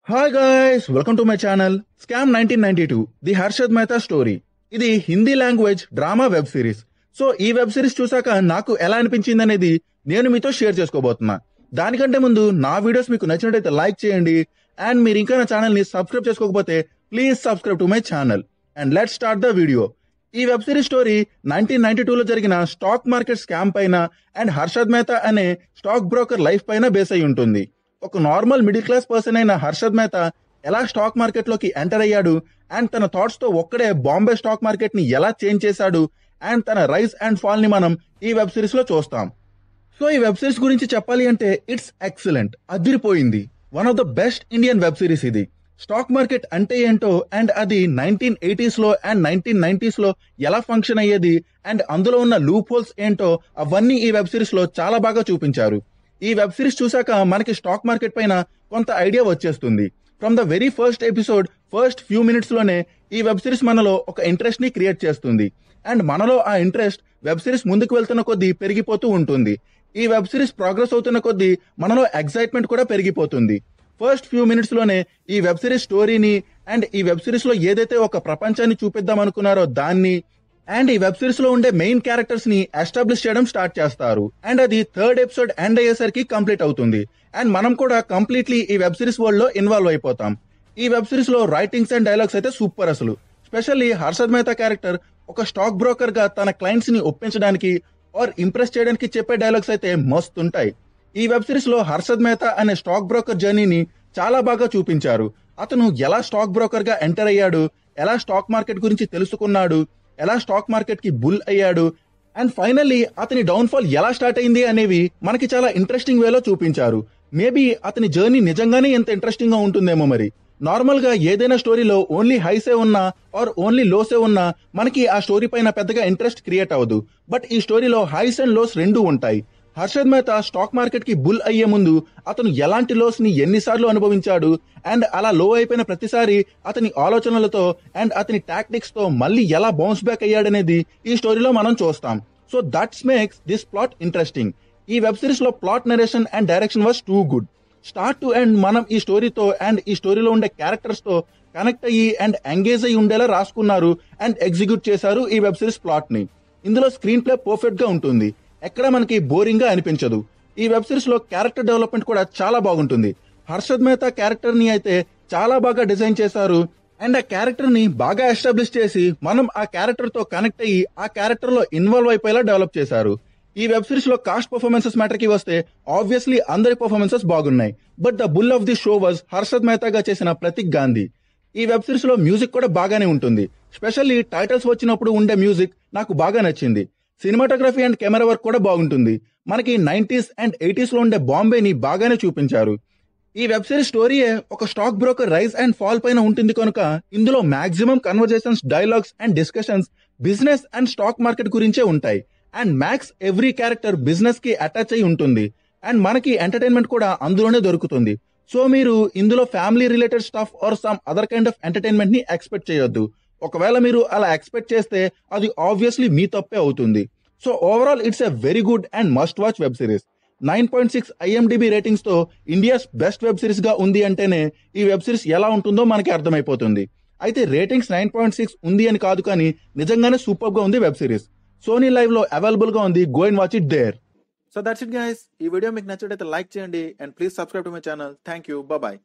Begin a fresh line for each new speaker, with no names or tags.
Hi guys, welcome to my channel scam 1992 the Harshad Mehta story. ఇది Hindi language drama web series. So ఈ web series చూసాక నాకు ఎలా అనిపించింది అనేది నేను మీతో షేర్ చేసుకోబోతున్నా. దానికంటే ముందు నా వీడియోస్ మీకు నచ్చినట్టయితే లైక్ చేయండి. అండ్ మీరు ఇంకా నా ఛానల్ ని సబ్స్క్రైబ్ చేసుకోకపోతే please subscribe to my channel. And let's start the video. ఈ వెబ్ సిరీస్ స్టోరీ 1992లో జరిగిన స్టాక్ మార్కెట్ స్కామ్ పైన అండ్ హర్షద్ మెహతా అనే స్టాక్ బ్రోకర్ లైఫ్ పైన బేస్ అయి ఉంటుంది. ఒక నార్మల్ మిడిల్ క్లాస్ పర్సన్ అయిన హర్షద్ మెహతా ఎలా స్టాక్ మార్కెట్ లోకి ఎంటర్ అయ్యాడు అండ్ తన థాట్స్ తో ఒక్కడే బాంబే స్టాక్ మార్కెట్ ని ఎలా చేంజ్ చేశాడు అండ్ తన రైజ్ అండ్ ఫాల్ ని మనం ఈ వెబ్ సిరీస్ లో చూస్తాం. సో ఈ వెబ్ సిరీస్ గురించి చెప్పాలి అంటే ఇట్స్ ఎక్సలెంట్, అదిరిపోయింది. One of the best Indian web series ఇది. స్టాక్ మార్కెట్ అంటే ఏంటో అండ్ అది 1980s లో అండ్ 1990s లో ఎలా ఫంక్షన్ అయ్యేది అండ్ అందులో ఉన్న లూప్ హోల్స్ ఏంటో అవన్నీ ఈ వెబ్ సిరీస్ లో చాలా బాగా చూపించారు. ఈ వెబ్ సిరీస్ చూసాక మనకి స్టాక్ మార్కెట్ పైన కొంత ఐడియా వచ్చేస్తుంది. From the very first episode first few minutes లోనే ఈ వెబ్ సిరీస్ మనలో ఒక ఇంట్రెస్ట్ ని క్రియేట్ చేస్తుంది. అండ్ మనలో ఆ ఇంట్రెస్ట్ వెబ్ సిరీస్ ముందుకు వెళ్తున్న కొద్దీ పెరిగిపోతూ ఉంటుంది. ఈ వెబ్ సిరీస్ ప్రోగ్రెస్ అవుతున్న కొద్దీ మనలో ఎక్సైట్మెంట్ కూడా పెరిగిపోతుంది. ఫస్ట్ ఫ్యూ మినిట్స్ లోనే ఈ వెబ్ సిరీస్ స్టోరీని అండ్ ఈ వెబ్ సిరీస్ లో ఏదైతే ఒక ప్రపంచాన్ని చూపిద్దాం అనుకున్నారో దాన్ని అండ్ ఈ వెబ్ సిరీస్ లో ఉండే మెయిన్ క్యారెక్టర్స్ ని ఎస్టాబ్లిష్ చేయడం స్టార్ట్ చేస్తారు. అండ్ అది థర్డ్ ఎపిసోడ్ ఎండ్ అయ్యేసరికి కంప్లీట్ అవుతుంది. అండ్ మనం కూడా కంప్లీట్లీ ఈ వెబ్ సిరీస్ వరల్డ్ లో ఇన్వాల్వ్ అయిపోతాం. ఈ వెబ్ సిరీస్ లో రైటింగ్స్ అండ్ డైలాగ్స్ అయితే సూపర్ అసలు. స్పెషల్లీ హర్షద్ మెహతా క్యారెక్టర్ ఒక స్టాక్ బ్రోకర్ గా తన క్లయింట్స్ ని ఒప్పించడానికి ఆర్ ఇంప్రెస్ చేయడానికి చెప్పే డైలాగ్స్ అయితే మస్తు ఉంటాయి. ఈ వెబ్ సిరీస్ లో హర్షద్ మెహతా అనే స్టాక్ బ్రోకర్ జర్నీని చాలా బాగా చూపించారు. అతను ఎలా స్టాక్ బ్రోకర్ గా ఎంటర్ అయ్యాడు, ఎలా స్టాక్ మార్కెట్ గురించి తెలుసుకున్నాడు, ఎలా స్టాక్ మార్కెట్ కి బుల్ అయ్యాడు అండ్ ఫైనల్లీ అతని డౌన్ ఫాల్ ఎలా స్టార్ట్ అయింది అనేవి మనకి చాలా ఇంట్రెస్టింగ్ వేలో చూపించారు. మేబీ అతని జర్నీ నిజంగానే ఎంత ఇంట్రెస్టింగ్ గా ఉంటుందేమో మరి. నార్మల్ గా ఏదైనా స్టోరీలో ఓన్లీ హైసే ఉన్నా ఆర్ ఓన్లీ లోసే ఉన్నా మనకి ఆ స్టోరీ పైన పెద్దగా ఇంట్రెస్ట్ క్రియేట్ అవ్వదు. బట్ ఈ స్టోరీలో హైస్ అండ్ లోస్ రెండూ ఉంటాయి. హర్షద్ మెహతా స్టాక్ మార్కెట్ కి బుల్ అయ్యే ముందు అతను ఎలాంటి లోస్ ని ఎన్నిసార్లు అనుభవించాడు అండ్ అలా లో అయిపోయిన ప్రతిసారి అతని ఆలోచనలతో అండ్ అతని టాక్టిక్స్ తో మళ్ళీ ఎలా బౌన్స్ బ్యాక్ అయ్యాడనేది ఈ స్టోరీలో మనం చూస్తాం. So that's makes this plot interesting. ఈ వెబ్ సిరీస్ లో plot narration and direction was too good. Start to end మనం ఈ స్టోరీతో అండ్ ఈ స్టోరీలో ఉండే క్యారెక్టర్స్ తో కనెక్ట్ అయ్యి అండ్ ఎంగేజ్ అయ్యి ఉండేలా రాసుకున్నారు అండ్ ఎగ్జిక్యూట్ చేశారు ఈ వెబ్ సిరీస్ ప్లాట్ ని. ఇందులో స్క్రీన్ ప్లే పర్ఫెక్ట్ గా ఉంటుంది, ఎక్కడ మనకి బోరింగ్ గా అనిపించదు. ఈ వెబ్ సిరీస్ లో క్యారెక్టర్ డెవలప్మెంట్ కూడా చాలా బాగుంటుంది. హర్షద్ మెహతా క్యారెక్టర్ ని అయితే చాలా బాగా డిజైన్ చేశారు అండ్ ఆ క్యారెక్టర్ ని బాగా ఎస్టాబ్లిష్ చేసి మనం ఆ క్యారెక్టర్ తో కనెక్ట్ అయ్యి ఆ క్యారెక్టర్ లో ఇన్వాల్వ్ అయిపోయేలా డెవలప్ చేశారు. ఈ వెబ్ సిరీస్ లో కాస్ట్ పర్ఫార్మెన్సెస్ మ్యాటర్ కి వస్తే ఆబ్వియస్లీ అందరి పర్ఫార్మెన్సెస్ బాగున్నాయి. But the bull of the show was Harshad మెహతాగా చేసిన ప్రతీక్ గాంధీ. ఈ వెబ్ సిరీస్ లో మ్యూజిక్ కూడా బాగానే ఉంటుంది. స్పెషల్లీ టైటిల్స్ వచ్చినప్పుడు ఉండే మ్యూజిక్ నాకు బాగా నచ్చింది. సినిమాటోగ్రఫీ అండ్ కెమెరా వర్క్ కూడా బాగుంటుంది. మనకి 90s అండ్ 80s లో ఉండే బాంబేని బాగానే చూపించారు. ఈ వెబ్ సిరీస్ స్టోరీయే ఒక stock broker rise and fall పైన ఉంటుంది కనుక ఇందులో maximum conversations, dialogues and discussions business and stock market గురించే ఉంటాయి. And max every character business కి అటాచ్ అయి ఉంటుంది అండ్ మనకి ఎంటర్టైన్మెంట్ కూడా అందులోనే దొరుకుతుంది. సో మీరు ఇందులో family related stuff or some other kind of entertainment ని ఎక్స్పెక్ట్ చేయొద్దు. ఒకవేళ మీరు అలా ఎక్స్పెక్ట్ చేస్తే అది ఆబ్వియస్లీ మీ తప్పే అవుతుంది. So overall it's a very good and must watch web series. 9.6 IMDb ratings తో ఇండియాస్ బెస్ట్ వెబ్ సిరీస్ గా ఉంది అంటేనే ఈ వెబ్ సిరీస్ ఎలా ఉంటుందో మనకి అర్థమైపోతుంది. అయితే రేటింగ్స్ 9.6 ఉంది అని కాదు, కానీ నిజంగానే సూపర్ గా ఉంది వెబ్ సిరీస్. సోనీ లైవ్ లో అవైలబుల్ గా ఉంది, go and watch it there.
So that's it guys. ఈ వీడియో మీకు నచ్చినట్లయితే లైక్ చేయండి and please subscribe to my channel. Thank you, bye.